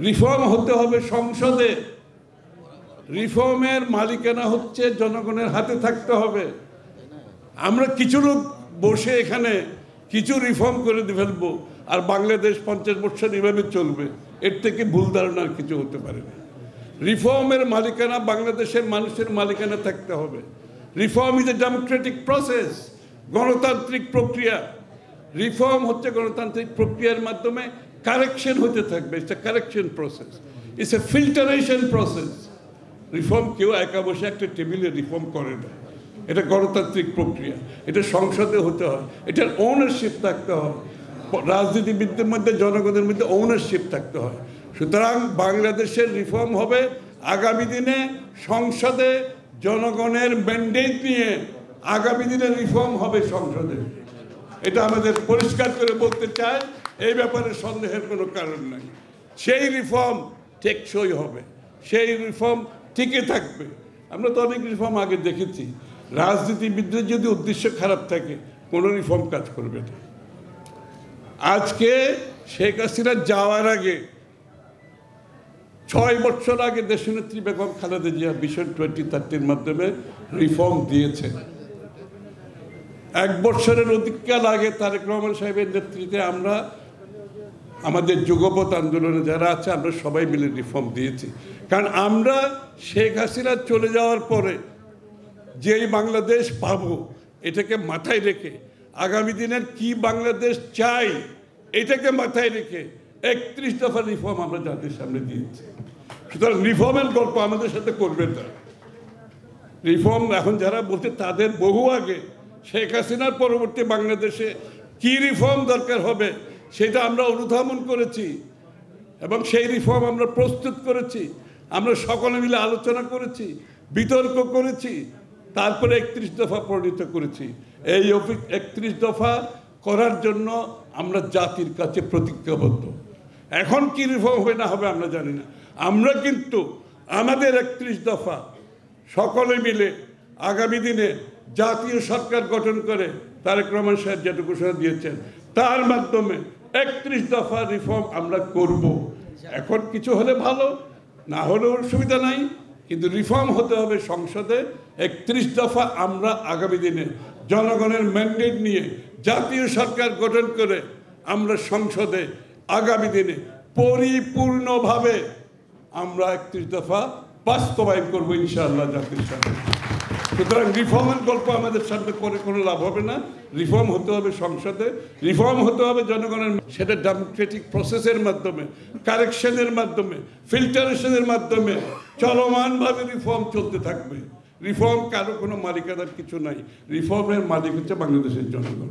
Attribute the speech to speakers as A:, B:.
A: Reform হতে হবে সংসদে। রিফর্মের মালিকানা হচ্ছে জনগণের হাতে থাকতে হবে। আমরা কিছু লোক বসে এখানে কিছু রিফর্ম করে ফেলবো আর বাংলাদেশ 50 বছর এভাবে চলবে, এর থেকে ভুল ধারণার কিছু হতে পারে না। রিফর্মের মালিকানা বাংলাদেশের মানুষের মালিকানা থাকতে হবে। Reform is a democratic process, গণতান্ত্রিক প্রক্রিয়া। রিফর্ম হচ্ছে গণতান্ত্রিক প্রক্রিয়ার মাধ্যমে কারেকশন হতে থাকবে। It's a correction process, it's a filtration process. Reform কেউ একা বসে একটা টেবিলে রিফর্ম করে না, এটা গণতান্ত্রিক প্রক্রিয়া, এটা সংসদে হতে হয়, এটার ওনারশিপ থাকতে হয়, রাজনীতিবিদদের মধ্যে জনগণের মধ্যে ওনারশিপ থাকতে হয়। সুতরাং বাংলাদেশের রিফর্ম হবে আগামী দিনে সংসদে জনগণের ম্যান্ডেট নিয়ে। আগামী দিনে রিফর্ম হবে সংসদে, এটা আমাদের পরিষ্কার করে বলতে চাই। এই ব্যাপারে সন্দেহের কোনো কারণ নাই। সেই রিফর্ম টেকসই হবে, সেই রিফর্ম টিকে থাকবে। আমরা তো অনেক রিফর্ম আগে দেখেছি। রাজনীতিবিদদের যদি উদ্দেশ্য খারাপ থাকে কোনো রিফর্ম কাজ করবে না। আজকে শেখ হাসিনা যাওয়ার আগে 6 বছর আগে দেশনেত্রী বেগম খালেদা জিয়া ভিশন 2030-র মাধ্যমে রিফর্ম দিয়েছে। 1 বছরের অধিককাল আগে তারেক রহমান সাহেবের নেতৃত্বে আমরা আমাদের যুগপৎ আন্দোলনে যারা আছে আমরা সবাই মিলে রিফর্ম দিয়েছি। কারণ আমরা শেখ হাসিনা চলে যাওয়ার পরে যেই বাংলাদেশ পাবো এটাকে মাথায় রেখে, আগামী দিনের কি বাংলাদেশ চাই এটাকে মাথায় রেখে 31 দফা রিফর্ম আমরা জাতির সামনে দিয়েছি। সুতরাং রিফর্মের গল্প আমাদের সাথে করবে না। রিফর্ম এখন যারা বলছে তাদের বহু আগে শেখ হাসিনার পরবর্তী বাংলাদেশে কি রিফর্ম দরকার হবে সেটা আমরা অনুধাবন করেছি এবং সেই রিফর্ম আমরা প্রস্তুত করেছি। আমরা সকলে মিলে আলোচনা করেছি, বিতর্ক করেছি, তারপরে 31 দফা প্রণীত করেছি। এই 31 দফা করার জন্য আমরা জাতির কাছে প্রতিজ্ঞাবদ্ধ। এখন কি রিফর্ম হবে না হবে আমরা জানি না। আমরা কিন্তু আমাদের 31 দফা সকলে মিলে আগামী দিনে জাতীয় সরকার গঠন করে তারেক রহমান সাহেব যেটা ঘোষণা দিয়েছেন তার মাধ্যমে 31 দফা রিফর্ম আমরা করব। এখন কিছু হলে ভালো, না হলেও অসুবিধা নাই, কিন্তু রিফর্ম হতে হবে সংসদে। 31 দফা আমরা আগামী দিনে জনগণের ম্যান্ডেট নিয়ে জাতীয় সরকার গঠন করে আমরা সংসদে আগামী দিনে পরিপূর্ণভাবে আমরা 31 দফা বাস্তবায়ন করবো ইনশাআল্লাহ জাতির সামনে। সুতরাং রিফর্মের গল্প আমাদের সামনে করে কোনো লাভ হবে না। রিফর্ম হতে হবে সংসদে, রিফর্ম হতে হবে জনগণের, সেটা ডেমোক্রেটিক প্রসেসের মাধ্যমে, কারেকশনের মাধ্যমে, ফিল্টারেশনের মাধ্যমে চলমানভাবে রিফর্ম চলতে থাকবে। রিফর্ম কারো কোনো মালিকানার কিছু নাই, রিফর্মের মালিক হচ্ছে বাংলাদেশের জনগণ।